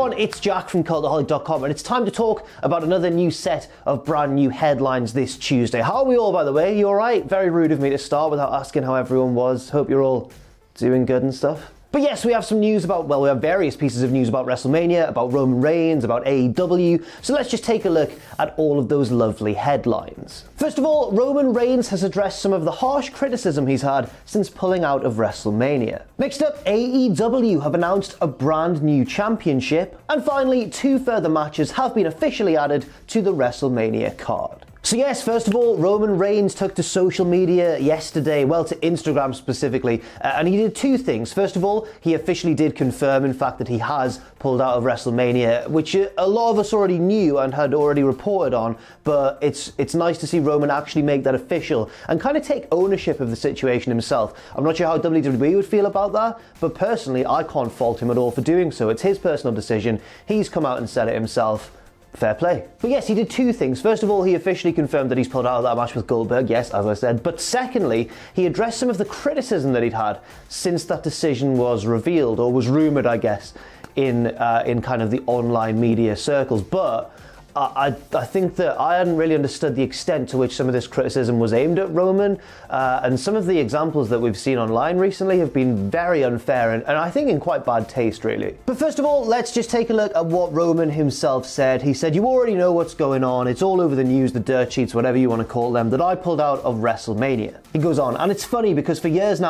everyone, it's Jack from Cultaholic.com, and it's time to talk about another new set of brand new headlines this Tuesday. How are we all, by the way? You alright? Very rude of me to start without asking how everyone was. Hope you're all doing good and stuff. But yes, we have some news about, well, we have various pieces of news about WrestleMania, about Roman Reigns, about AEW, so let's just take a look at all of those lovely headlines. First of all, Roman Reigns has addressed some of the harsh criticism he's had since pulling out of WrestleMania. Next up, AEW have announced a brand new championship, and finally, 2 further matches have been officially added to the WrestleMania card. So yes, first of all, Roman Reigns took to social media yesterday, well, to Instagram specifically, and he did 2 things. First of all, he officially did confirm, in fact, that he has pulled out of WrestleMania, which a lot of us already knew and had already reported on, but it's nice to see Roman actually make that official and kind of take ownership of the situation himself. I'm not sure how WWE would feel about that, but personally, I can't fault him at all for doing so. It's his personal decision. He's come out and said it himself. Fair play. But yes, he did 2 things. First of all, he officially confirmed that he's pulled out of that match with Goldberg, yes, as I said. But secondly, he addressed some of the criticism that he'd had since that decision was revealed, or was rumoured, I guess, in kind of the online media circles. But I think that I hadn't really understood the extent to which some of this criticism was aimed at Roman, and some of the examples that we've seen online recently have been very unfair and I think in quite bad taste, really. But first of all, let's just take a look at what Roman himself said. He said, "You already know what's going on. It's all over the news, the dirt sheets, whatever you want to call them, that I pulled out of WrestleMania." He goes on, and it's funny because for years,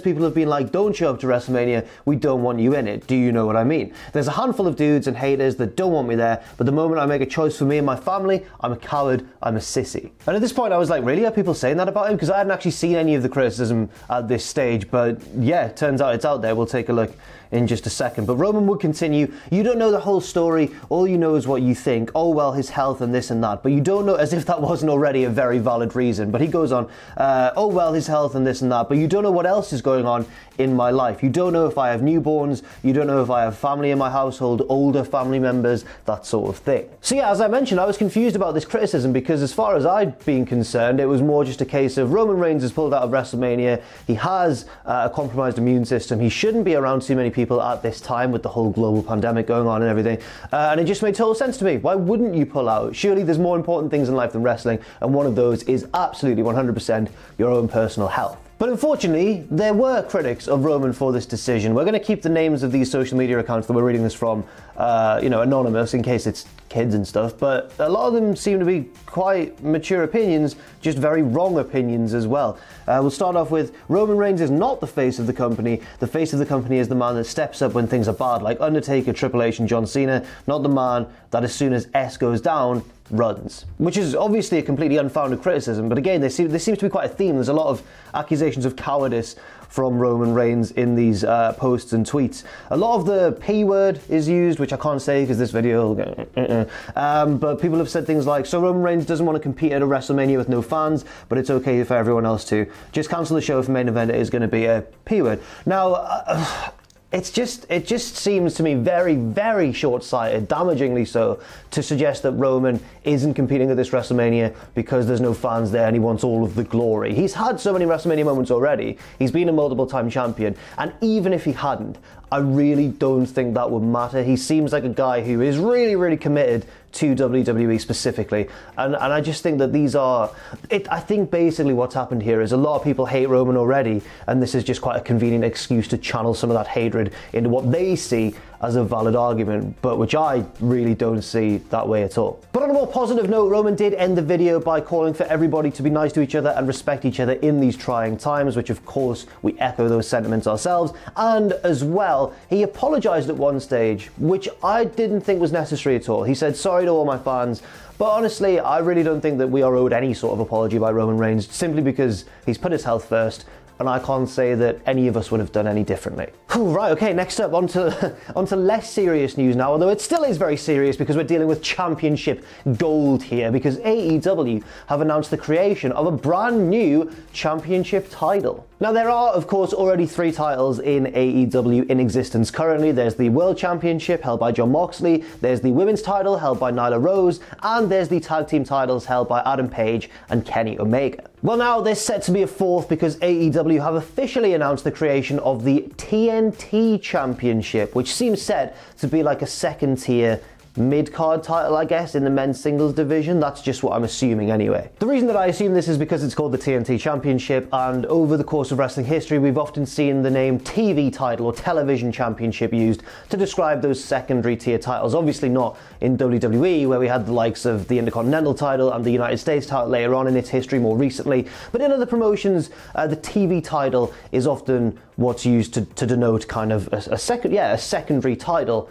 people have been like, "Don't show up to WrestleMania. We don't want you in it. Do you know what I mean?" There's a handful of dudes and haters that don't want me there, but the moment I make a choice for me and my family, I'm a coward, I'm a sissy. And at this point I was like, really, are people saying that about him? Because I hadn't actually seen any of the criticism at this stage, but yeah, it turns out it's out there. We'll take a look in just a second. But Roman would continue, "You don't know the whole story, all you know is what you think. Oh well, his health and this and that, but you don't know," as if that wasn't already a very valid reason. But he goes on, "Oh well, his health and this and that, but you don't know what else is going on in my life. You don't know if I have newborns, you don't know if I have family in my household, older family members, that sort of thing." So yeah, as I mentioned, I was confused about this criticism because as far as I'd been concerned, it was more just a case of Roman Reigns has pulled out of WrestleMania, he has a compromised immune system, he shouldn't be around too many people at this time with the whole global pandemic going on and everything, and it just made total sense to me. Why wouldn't you pull out? Surely there's more important things in life than wrestling, and one of those is absolutely 100% your own personal health. But unfortunately, there were critics of Roman for this decision. We're going to keep the names of these social media accounts that we're reading this from, anonymous in case it's kids and stuff, but a lot of them seem to be quite mature opinions, just very wrong opinions as well. We'll start off with, Roman Reigns is not the face of the company. The face of the company is the man that steps up when things are bad, like Undertaker, Triple H and John Cena, not the man that as soon as S goes down, runs. Which is obviously a completely unfounded criticism, but again, there seems to be quite a theme. There's a lot of accusations of cowardice from Roman Reigns in these posts and tweets. A lot of the P word is used, which I can't say because this video will go, but people have said things like, "So Roman Reigns doesn't want to compete at a WrestleMania with no fans, but it's okay for everyone else to. Just cancel the show if main event is going to be a P word." Now, it just seems to me very, very short-sighted, damagingly so, to suggest that Roman isn't competing at this WrestleMania because there's no fans there and he wants all of the glory. He's had so many WrestleMania moments already. He's been a multiple-time champion, and even if he hadn't, I really don't think that would matter. He seems like a guy who is really, really committed to WWE specifically, and I just think that these are, I think basically what's happened here is a lot of people hate Roman already, and this is just quite a convenient excuse to channel some of that hatred into what they see as a valid argument, but which I really don't see that way at all. But on a more positive note, Roman did end the video by calling for everybody to be nice to each other and respect each other in these trying times, which of course we echo those sentiments ourselves, and as well, he apologized at one stage, which I didn't think was necessary at all. He said, "Sorry to all my fans," but honestly, I really don't think that we are owed any sort of apology by Roman Reigns, simply because he's put his health first, and I can't say that any of us would have done any differently. Right, okay, next up, onto less serious news now, although it still is very serious because we're dealing with championship gold here, because AEW have announced the creation of a brand new championship title. Now, there are, of course, already 3 titles in AEW in existence currently. There's the World Championship held by Jon Moxley, there's the Women's title held by Nyla Rose, and there's the Tag Team titles held by Adam Page and Kenny Omega. Well, now there's set to be a 4th because AEW have officially announced the creation of the TNT TNT Championship, which seems set to be like a second tier mid-card title, I guess, in the men's singles division. That's just what I'm assuming anyway. The reason that I assume this is because it's called the TNT Championship, and over the course of wrestling history we've often seen the name TV title or television championship used to describe those secondary tier titles. Obviously not in WWE, where we had the likes of the Intercontinental title and the United States title later on in its history more recently, but in other promotions the TV title is often what's used to denote kind of a secondary title,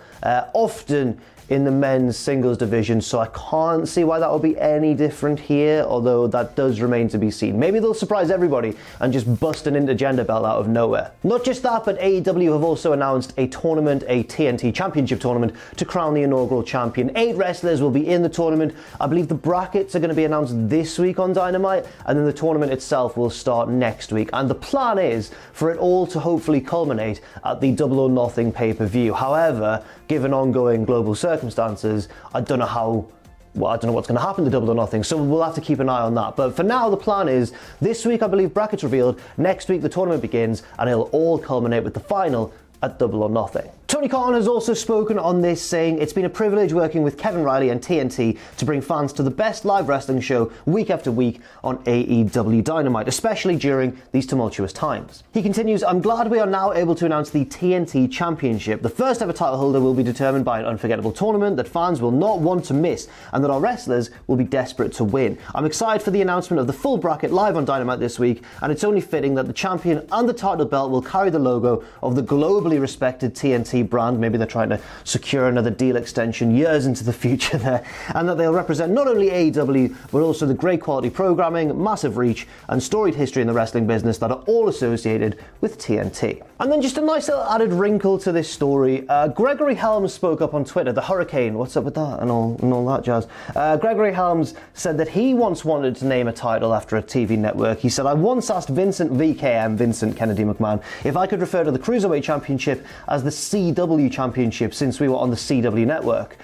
often in the men's singles division, so I can't see why that would be any different here, although that does remain to be seen. Maybe they'll surprise everybody and just bust an intergender belt out of nowhere. Not just that, but AEW have also announced a tournament, a TNT Championship tournament, to crown the inaugural champion. 8 wrestlers will be in the tournament. I believe the brackets are going to be announced this week on Dynamite, and then the tournament itself will start next week. And the plan is for it all to hopefully culminate at the Double or Nothing pay-per-view. However, given ongoing global circumstances, I don't know what's going to happen to Double or Nothing, so we'll have to keep an eye on that. But for now, the plan is this week, I believe, brackets revealed. Next week, the tournament begins, and it'll all culminate with the final at Double or Nothing. Tony Khan has also spoken on this, saying it's been a privilege working with Kevin Riley and TNT to bring fans to the best live wrestling show week after week on AEW Dynamite, especially during these tumultuous times. He continues, I'm glad we are now able to announce the TNT Championship. The first ever title holder will be determined by an unforgettable tournament that fans will not want to miss, and that our wrestlers will be desperate to win. I'm excited for the announcement of the full bracket live on Dynamite this week, and it's only fitting that the champion and the title belt will carry the logo of the globally respected TNT brand. Maybe they're trying to secure another deal extension years into the future there, and that they'll represent not only AEW but also the great quality programming, massive reach and storied history in the wrestling business that are all associated with TNT. And then just a nice little added wrinkle to this story. Gregory Helms spoke up on Twitter, the Hurricane, what's up with that and all that jazz. Gregory Helms said that he once wanted to name a title after a TV network. He said, I once asked Vincent VKM, Vincent Kennedy McMahon, if I could refer to the Cruiserweight Championship as the CW Championship since we were on the CW network.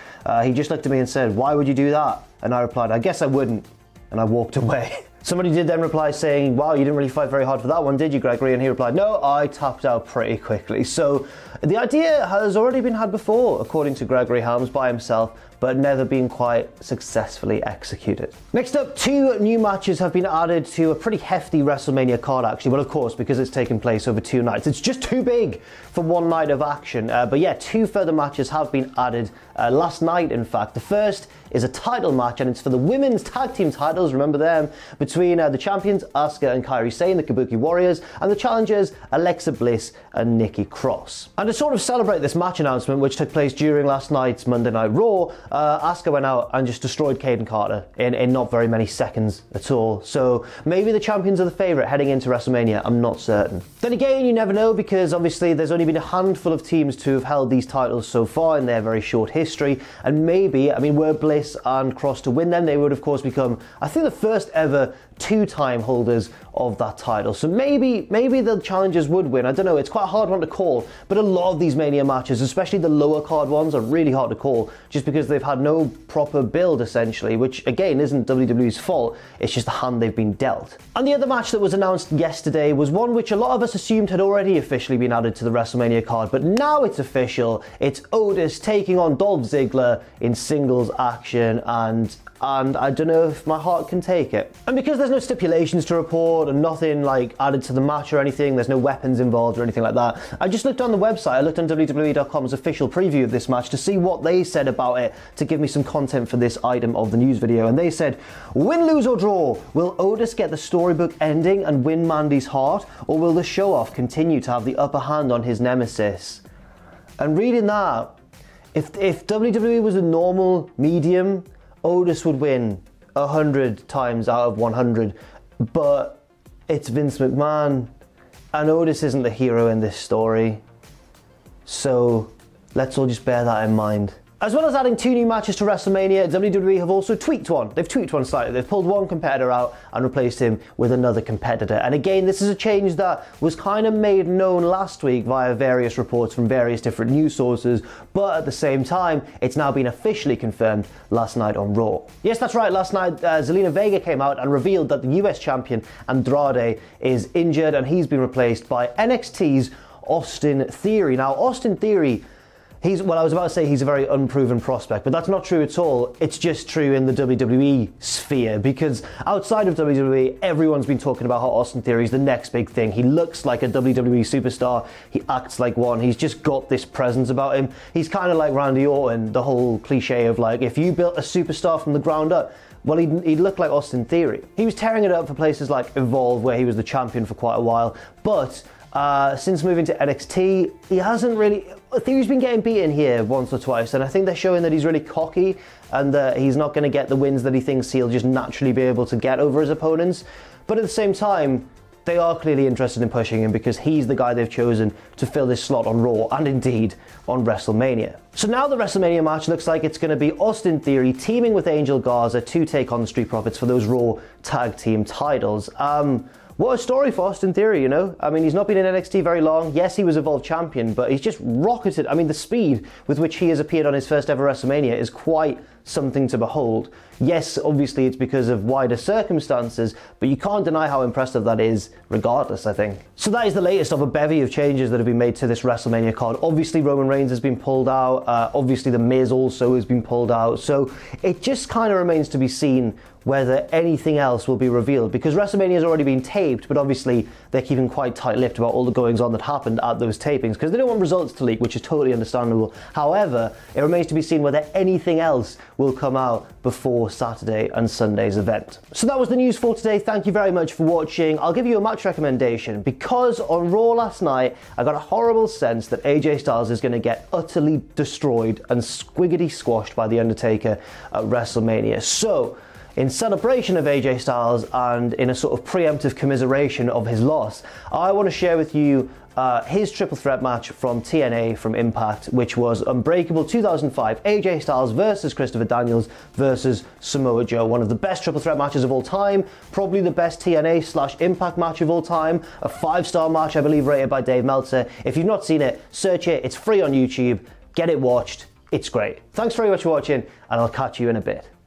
He just looked at me and said, why would you do that? And I replied, I guess I wouldn't. And I walked away. Somebody did then reply saying, wow, you didn't really fight very hard for that one, did you, Gregory? And he replied, no, I tapped out pretty quickly. So the idea has already been had before, according to Gregory Helms, by himself, but never been quite successfully executed. Next up, 2 new matches have been added to a pretty hefty WrestleMania card, actually. Well, of course, because it's taken place over 2 nights. It's just too big for one night of action. But yeah, 2 further matches have been added last night, in fact. The first is a title match, and it's for the women's tag team titles, remember them, between the champions Asuka and Kairi Sane, the Kabuki Warriors, and the challengers Alexa Bliss and Nikki Cross. And to sort of celebrate this match announcement, which took place during last night's Monday Night Raw, Asuka went out and just destroyed Caden Carter in not very many seconds at all. So maybe the champions are the favourite heading into WrestleMania, I'm not certain. Then again, you never know, because obviously there's only been a handful of teams to have held these titles so far in their very short history, and maybe, I mean, were Bliss and Cross to win them, they would of course become, I think, the first ever 2-time holders of that title. So maybe the challengers would win. I don't know, it's quite a hard one to call, but a lot of these Mania matches, especially the lower card ones, are really hard to call just because they've had no proper build essentially, which again isn't WWE's fault, it's just the hand they've been dealt. And the other match that was announced yesterday was one which a lot of us assumed had already officially been added to the WrestleMania card, but now it's official. It's Otis taking on Dolph Ziggler in singles action, and I don't know if my heart can take it. And because there's no stipulations to report and nothing like added to the match or anything, there's no weapons involved or anything like that, I just looked on the website, I looked on WWE.com's official preview of this match to see what they said about it, to give me some content for this item of the news video. And they said, win, lose or draw, will Otis get the storybook ending and win Mandy's heart, or will the show-off continue to have the upper hand on his nemesis? And reading that, if WWE was a normal medium, Otis would win 100 times out of 100, but it's Vince McMahon, and Otis isn't the hero in this story, so let's all just bear that in mind. As well as adding 2 new matches to WrestleMania, WWE have also tweaked one. They've tweaked one slightly. They've pulled one competitor out and replaced him with another competitor. And again, this is a change that was kind of made known last week via various reports from various different news sources, but at the same time, it's now been officially confirmed last night on Raw. Yes, that's right. Last night, Zelina Vega came out and revealed that the US champion Andrade is injured, and he's been replaced by NXT's Austin Theory. Now, Austin Theory, I was about to say he's a very unproven prospect, but that's not true at all. It's just true in the WWE sphere, because outside of WWE, everyone's been talking about how Austin Theory is the next big thing. He looks like a WWE superstar. He acts like one. He's just got this presence about him. He's kind of like Randy Orton, the whole cliche of like, if you built a superstar from the ground up, well, he'd look like Austin Theory. He was tearing it up for places like Evolve, where he was the champion for quite a while, but since moving to NXT, he hasn't really... Theory's been getting beaten here once or twice, and I think they're showing that he's really cocky and that he's not going to get the wins that he thinks he'll just naturally be able to get over his opponents. But at the same time, they are clearly interested in pushing him because he's the guy they've chosen to fill this slot on Raw and indeed on WrestleMania. So now the WrestleMania match looks like it's going to be Austin Theory teaming with Angel Garza to take on the Street Profits for those Raw Tag Team titles. What a story for Austin Theory, you know? I mean, he's not been in NXT very long. Yes, he was Evolve champion, but he's just rocketed. I mean, the speed with which he has appeared on his first ever WrestleMania is quite something to behold. Yes, obviously it's because of wider circumstances, but you can't deny how impressive that is regardless, I think. So that is the latest of a bevy of changes that have been made to this WrestleMania card. Obviously Roman Reigns has been pulled out, obviously The Miz also has been pulled out, so it just kind of remains to be seen whether anything else will be revealed, because WrestleMania has already been taped, but obviously they're keeping quite tight-lipped about all the goings-on that happened at those tapings, because they don't want results to leak, which is totally understandable. However, it remains to be seen whether anything else will come out before Saturday and Sunday's event. So that was the news for today. Thank you very much for watching. I'll give you a match recommendation, because on Raw last night, I got a horrible sense that AJ Styles is going to get utterly destroyed and squiggity squashed by The Undertaker at WrestleMania. So, in celebration of AJ Styles and in a sort of preemptive commiseration of his loss, I want to share with you his triple threat match from TNA, from Impact, which was Unbreakable 2005, AJ Styles versus Christopher Daniels versus Samoa Joe. One of the best triple threat matches of all time, probably the best TNA/Impact match of all time, a 5-star match, I believe, rated by Dave Meltzer. If you've not seen it, search it, it's free on YouTube, get it watched, it's great. Thanks very much for watching, and I'll catch you in a bit.